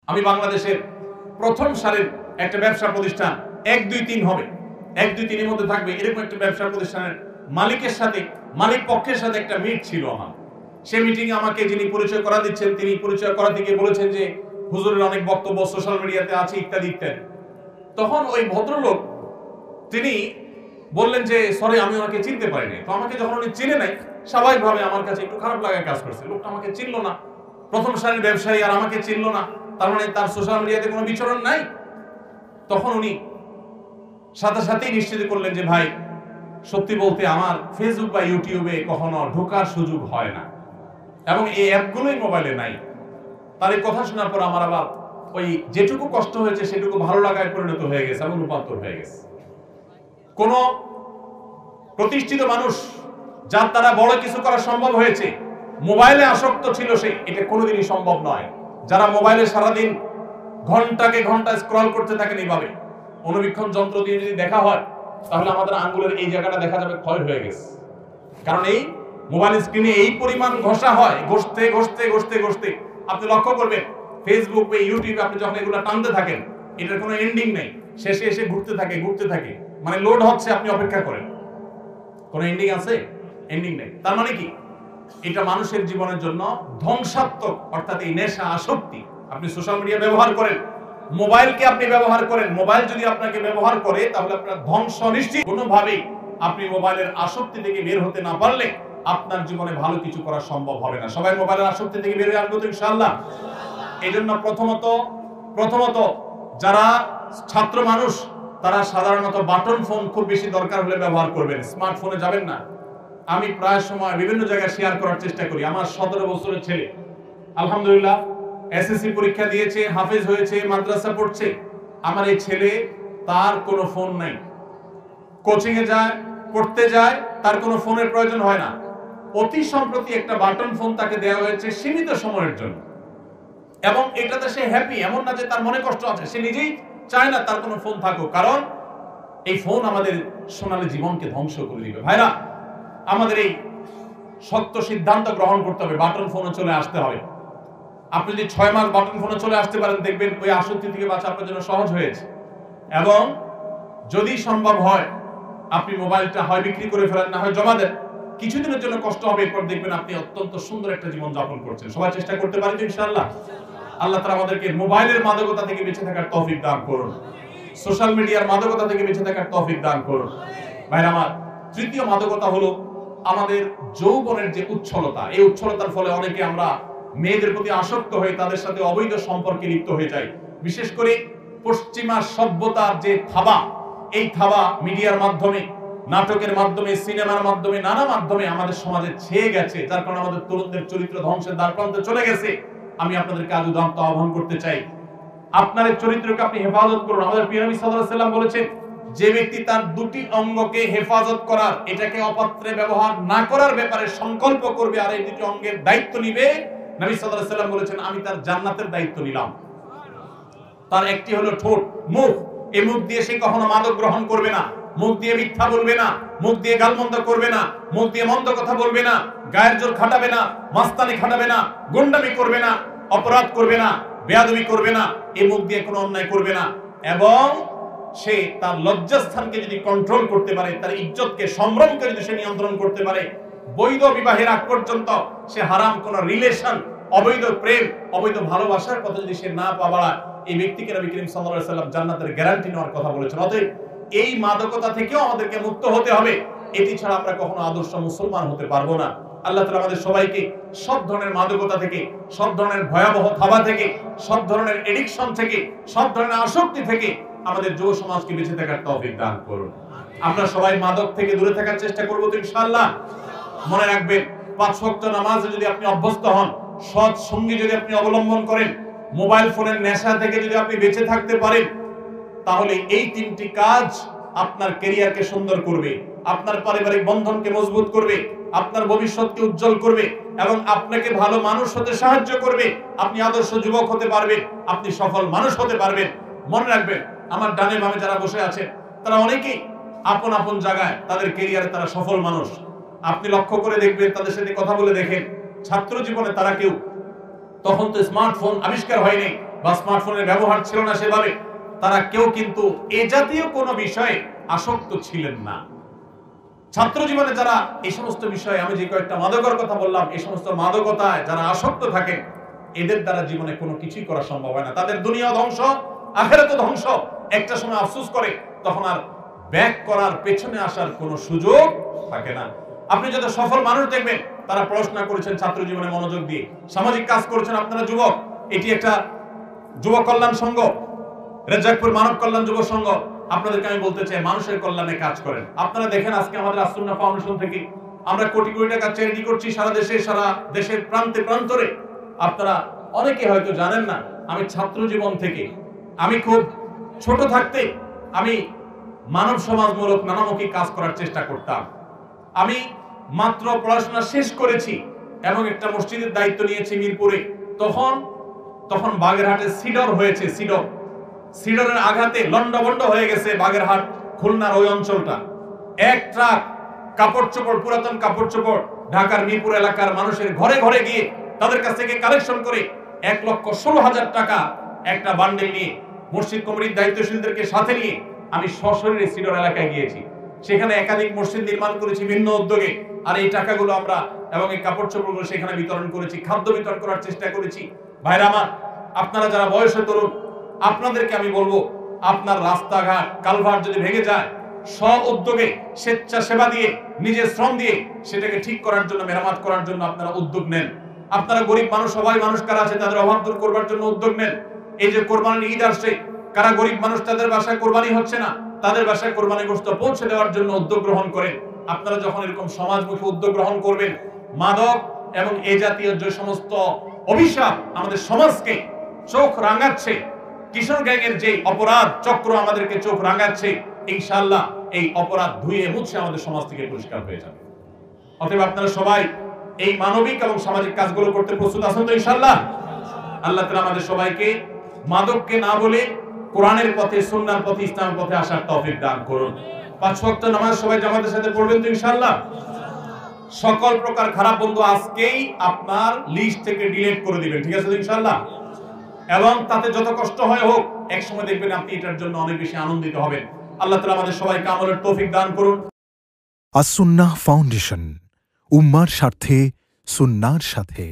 আমি বাংলাদেশের প্রথম সারির একটা ব্যবসা প্রতিষ্ঠান 1, 2, 3 হবে, 1, 2, 3 এর মধ্যে থাকবে এরকম একটা ব্যবসা প্রতিষ্ঠানের মালিকের সাথে, মালিক পক্ষের সাথে একটা মিট ছিল আমার। সেই মিটিং এ আমাকে যিনি পরিচয় করা দিচ্ছেন, তিনি পরিচয় করা থেকে বলেছেন যে হুজুরের অনেক বক্তব্য সোশ্যাল মিডিয়াতে আছে ইত্যাদি ইত্যাদি। তখন ওই ভদ্রলোক তিনি বললেন যে সরি, আমি ওনাকে চিনতে পারিনি। তো আমাকে যখন উনি চিনে নাই, স্বাভাবিকভাবে আমার কাছে একটু খারাপ লাগা কাজ করছে। লোকটা আমাকে চিনলো না, প্রথম সারির ব্যবসায়ী, আর আমাকে চিনলো না, তার মানে তার সোশ্যাল মিডিয়াতে কোনো বিচরণ নাই। তখন উনি সাথে সাথেই নিশ্চিত করলেন যে ভাই, সত্যি বলতে আমার ফেসবুক বা ইউটিউবে কখনো ঢোকার সুযোগ হয় না এবং এই অ্যাপগুলোই মোবাইলে নাই। তার এই কথা শোনার পর আমার আবার ওই যেটুকু কষ্ট হয়েছে সেটুকু ভালো লাগায় পরিণত হয়ে গেছে এবং রূপান্তর হয়ে গেছে। কোন প্রতিষ্ঠিত মানুষ যার দ্বারা বড় কিছু করা সম্ভব হয়েছে, মোবাইলে আসক্ত ছিল সে, এটা কোনোদিনই সম্ভব নয়। যারা মোবাইলে সারাদিন ঘন্টাকে ঘন্টা স্ক্রল করতে থাকেন এইভাবে, অনুবীক্ষণ যন্ত্র দিয়ে যদি দেখা হয় তাহলে আমাদের আঙ্গুলের এই জায়গাটা দেখা যাবে ক্ষয় হয়ে গেছে। কারণ এই মোবাইল স্ক্রিনে এই পরিমাণ ঘষা হয়, ঘষতে ঘষতে ঘষতে ঘষতে আপনি লক্ষ্য করবেন ফেসবুক বা ইউটিউবে আপনি যখন এগুলো টানতে থাকেন, এটার কোনো এন্ডিং নেই, শেষে এসে ঘুরতে থাকে, মানে লোড হচ্ছে, আপনি অপেক্ষা করেন। কোনো এন্ডিং আছে? এন্ডিং নেই। তার মানে কি, এটা মানুষের জীবনের জন্য ধ্বংসাত্মক, অর্থাৎ এই নেশা, আসক্তি। আপনি সোশ্যাল মিডিয়া ব্যবহার করেন, মোবাইলকে আপনি ব্যবহার করেন, মোবাইল যদি আপনাকে ব্যবহার করে তাহলে আপনার ধ্বংস নিশ্চিত। কোনোভাবেই আপনি মোবাইলের আসক্তি থেকে বের হতে না পারলে আপনার জীবনে ভালো কিছু করা সম্ভব হবে না। সবাই মোবাইলের আসক্তি থেকে বের হয়ে আসবো তো ইনশাআল্লাহ। এই জন্য প্রথমত যারা ছাত্র মানুষ তারা সাধারণত বাটন ফোন খুব বেশি দরকার হলে ব্যবহার করবেন, স্মার্টফোনে যাবেন না। আমি প্রায় সময় বিভিন্ন জায়গায় শেয়ার করার চেষ্টা করি। আমার 17 বছরের ছেলে আলহামদুলিল্লাহ এসএসসি পরীক্ষা দিয়েছে, হাফেজ হয়েছে, মাদ্রাসা পড়ছে। আমার এই ছেলে, তার কোনো ফোন নাই, কোচিং এ যায়, পড়তে যায়, তার কোনো ফোনের প্রয়োজন হয় না। অতি সম্প্রতি একটা বাটন ফোন তাকে দেওয়া হয়েছে সীমিত সময়ের জন্য, এবং এটাতে সে হ্যাপি, এমন না যে তার মনে কষ্ট আছে, সে নিজেই চায় না তার কোনো ফোন থাকুক, কারণ এই ফোন আমাদের সোনালী জীবনকে ধ্বংস করে দিবে। ভাইরা, আমাদের এই সত্য সিদ্ধান্ত গ্রহণ করতে হবে, বাটন ফোনে চলে আসতে হবে। আপনি যদি 6 মাস বাটন ফোনে চলে আসতে পারেন, দেখবেন ওই আসক্তি থেকে বাঁচা আপনার জন্য সহজ হয়েছে। এবং যদি সম্ভব হয় আপনি মোবাইলটা হয় বিক্রি করে ফেলেন, না হয় জমা দেন, কিছুদিনের জন্য কষ্ট হবে, এরপর দেখবেন আপনি অত্যন্ত সুন্দর একটা জীবন যাপন করছেন। সবাই চেষ্টা করতে পারি তো ইনশাআল্লাহ। আল্লাহ তাআলা আমাদেরকে মোবাইলের মাদকতা থেকে বেঁচে থাকার তৌফিক দান করুন, সোশ্যাল মিডিয়ার মাদকতা থেকে বেঁচে থাকার তৌফিক দান করুন। ভাইরা আমার, তৃতীয় মাদকতা হলো আমাদের যৌবনের যে উচ্ছলতা। এই উচ্ছলতার ফলে অনেকে আমরা মেয়েদের প্রতি আসক্ত হয়ে তাদের সাথে অবৈধ সম্পর্কে লিপ্ত হয়ে যাই। বিশেষ করে পশ্চিমা সভ্যতার যে থাবা, এই থাবা মিডিয়ার মাধ্যমে, নাটকের মাধ্যমে, সিনেমার মাধ্যমে, নানা মাধ্যমে আমাদের সমাজে ছেয়ে গেছে, যার কারণে আমাদের তরুণদের চরিত্র ধ্বংসের দ্বারপ্রান্তে চলে গেছে। আমি আপনাদেরকে আজ উদাহরণ আহ্বান করতে চাই, আপনার এই চরিত্রকে আপনি হেফাজত করুন। আমাদের প্রিয় নবী সাল্লাল্লাহু আলাইহি ওয়াসাল্লাম বলেছেন, যে ব্যক্তি তার দুটি অঙ্গকে হেফাজত করার, এটাকে অপাত্রে ব্যবহার না করার ব্যাপারে সংকল্প করবে আর এই দুটি অঙ্গের দায়িত্ব নিবে, নবী সাল্লাল্লাহু আলাইহি ওয়াসাল্লাম বলেছেন আমি তার জান্নাতের দায়িত্ব নিলাম। তার একটি হলো ঠোঁট, মুখ। এই মুখ দিয়ে সে কখনো মাদক গ্রহণ করবে না, মুখ দিয়ে মিথ্যা বলবে না, মুখ দিয়ে গালমন্দ করবে না, মুখ দিয়ে মন্দ কথা বলবে না, গায়ের জোর খাটাবে না, মাস্তানি খাটাবে না, গুন্ডামি করবে না, অপরাধ করবে না, বেয়াদবি করবে না, এই মুখ দিয়ে কোনো অন্যায় করবে না। এবং সে তার লজ্জাস্থানকে যদি কন্ট্রোল করতে পারে, তার ইজ্জতকে, সম্ভ্রমকে যদি সে নিয়ন্ত্রণ করতে পারে, বৈধ বিবাহের আগ পর্যন্ত সে হারাম কোন রিলেশন, অবৈধ প্রেম, অবৈধ ভালোবাসার কথা যদি সে না পাওয়ায়, এই ব্যক্তিকে নবী করিম সাল্লাল্লাহু আলাইহি ওয়াসাল্লাম জান্নাতের গ্যারান্টি নেওয়ার কথা বলেছেন। অতএব এই মাদকতা থেকেও আমাদেরকে মুক্ত হতে হবে, এটি ছাড়া আমরা কখনো আদর্শ মুসলমান হতে পারবো না। আল্লাহ তাআলা আমাদের সবাইকে সব ধরনের মাদকতা থেকে, সব ধরনের ভয়াবহ থাবা থেকে, সব ধরনের এডিকশন থেকে, সব ধরনের আসক্তি থেকে আমাদের যুব সমাজকে বেঁচে থাকার তৌফিক দান করুন। আমরা সবাই মাদক থেকে দূরে থাকার চেষ্টা করবো তো ইনশাআল্লাহ। মনে রাখবেন, 5 ওয়াক্ত নামাজে যদি আপনি অভ্যস্ত হন, সৎ সঙ্গী যদি আপনি অবলম্বন করেন, মোবাইল ফোনের নেশা থেকে যদি আপনি বেঁচে থাকতে পারেন, তাহলে এই 3টি কাজ আপনার ক্যারিয়ারকে সুন্দর করবে, আপনার পারিবারিক বন্ধনকে মজবুত করবে, আপনার ভবিষ্যৎকে উজ্জ্বল করবে এবং আপনাকে ভালো মানুষ হতে সাহায্য করবে। আপনি আদর্শ যুবক হতে পারবেন, আপনি সফল মানুষ হতে পারবেন। মনে রাখবেন, আমার ডানে বামে যারা বসে আছেন তারা অনেকেই আপন আপন জায়গায় তাদের ক্যারিয়ারে তারা সফল মানুষ। আপনি লক্ষ্য করে দেখবেন, তাদের সাথে কথা বলে দেখেন, ছাত্র জীবনে তারা কেউ, তখন তো স্মার্টফোন আবিষ্কার হয়নি, বা স্মার্টফোনের ব্যবহার ছিল না সেভাবে, তারা কেউ কিন্তু এ জাতীয় কোনো বিষয়ে আসক্ত ছিলেন না। ছাত্র জীবনে যারা এই সমস্ত বিষয়ে, আমি যে কয়েকটা মাদকের কথা বললাম, এই সমস্ত মাদকতায় যারা আসক্ত থাকেন, এদের দ্বারা জীবনে কোনো কিছুই করা সম্ভব হয় না। তাদের দুনিয়া ধ্বংস, আখিরাতও ধ্বংস। একটা সময় আফসোস করে তখন আর ব্যাক করার, পেছনে আসার কোনো সুযোগ থাকে না। আপনি যত সফল মানুষ দেখবেন তারা পড়াশোনা করেছেন, ছাত্র জীবনে মনোযোগ দিয়ে সামাজিক কাজ করেছেন। আপনারা যুবক, এটি একটা যুব কল্যাণ সংঘ, রেজাকপুর মানব কল্যাণ যুব সংঘ, আপনাদেরকে আমি বলতে চাই মানুষের কল্যাণে কাজ করেন। আপনারা দেখেন আজকে আমাদের আসুন্নাহ ফাউন্ডেশন থেকে আমরা কোটি কোটি টাকা চ্যারিটি করছি সারা দেশে, সারা দেশের প্রান্তে প্রান্তরে। আপনারা অনেকে হয়তো জানেন না, আমি ছাত্র জীবন থেকে, আমি খুব ছোট থাকতে আমি মানব সমাজমূলক নানামুখী কাজ করার চেষ্টা করতাম। আমি মাত্র পড়াশোনা শেষ করেছি এবং একটা মসজিদের দায়িত্ব নিয়েছি মিরপুরে। তখন বাগেরহাটে সিডর হয়েছে। সিডরের আঘাতে লন্ডভন্ড হয়ে গেছে বাগেরহাট খুলনার ওই অঞ্চলটা। এক ট্রাক কাপড় চোপড়, পুরাতন কাপড় চোপড় ঢাকার মিরপুর এলাকার মানুষের ঘরে ঘরে গিয়ে তাদের কাছ থেকে কালেকশন করে 1,16,000 টাকা একটা বান্ডেল নিয়ে মসজিদ কমিটির দায়িত্বশীলদেরকে সাথে নিয়ে আমি সশরীরে সিডর এলাকায় গিয়েছি। সেখানে একাধিক মসজিদ নির্মাণ করেছি ভিন্ন উদ্যোগে। আর এই টাকাগুলো আমরা এবং এই কাপড় চোপড়গুলো সেখানে বিতরণ করেছি, খাদ্য বিতরণ করার চেষ্টা করেছি। ভাইরা আমার, আপনারা যারা বয়সে তরুণ, আপনাদেরকে আমি বলবো, আপনার রাস্তাঘাট কালভার্ট যদি ভেঙে যায়, স্ব উদ্যোগে স্বেচ্ছাসেবা দিয়ে, নিজের শ্রম দিয়ে সেটাকে ঠিক করার জন্য, মেরামত করার জন্য আপনারা উদ্যোগ নেন। আপনারা গরিব মানুষ, সবাই মানুষ কারা আছে তাদের অভাব দূর করবার জন্য উদ্যোগ নেন। এই যে কোরবানির ঈদ আসছে, কারা গরিব মানুষ তাদের বাসায় কোরবানি হচ্ছে না, তাদের বাসায় কোরবানি গোশত পৌঁছে দেওয়ার জন্য উদ্যোগ গ্রহণ করেন। আপনারা যখন এরকম সমাজমুখী উদ্যোগ গ্রহণ করবেন, মাদক এবং এই জাতীয় যে সমস্ত অভিশাপ আমাদের সমাজকে চোখ রাঙাচ্ছে, কিশোর গ্যাংয়ের যে অপরাধ চক্র আমাদেরকে চোখ রাঙাচ্ছে, ইনশাআল্লাহ এই অপরাধ ধুয়ে মুছে আমাদের সমাজ থেকে পরিষ্কার হয়ে যাবে। অতএব আপনারা সবাই এই মানবিক এবং সামাজিক কাজগুলো করতে প্রস্তুত আছেন তো ইনশাআল্লাহ? আল্লাহ তাআলা আমাদের সবাইকে মাদককে না বলে কোরআনের পথে, সুন্নাহর পথে, ইসলামের পথে আসার তৌফিক দান করুন। 5 ওয়াক্ত নামাজ সবাই জামাতের সাথে পড়বেন তো ইনশাআল্লাহ? সকল প্রকার খারাপ বন্ধু আজকেই আপনার লিস্ট থেকে ডিলিট করে দিবেন, ঠিক আছে তো ইনশাআল্লাহ? এবং তাতে যত কষ্ট হয় হোক, এক সময় দেখবেন আপনি এটার জন্য অনেক বেশি আনন্দিত হবেন। আল্লাহ তাআলা আমাদের সবাইকে আমলের তৌফিক দান করুন। আসুন্নাহ ফাউন্ডেশন, উম্মার স্বার্থে, সুন্নাহর সাথে।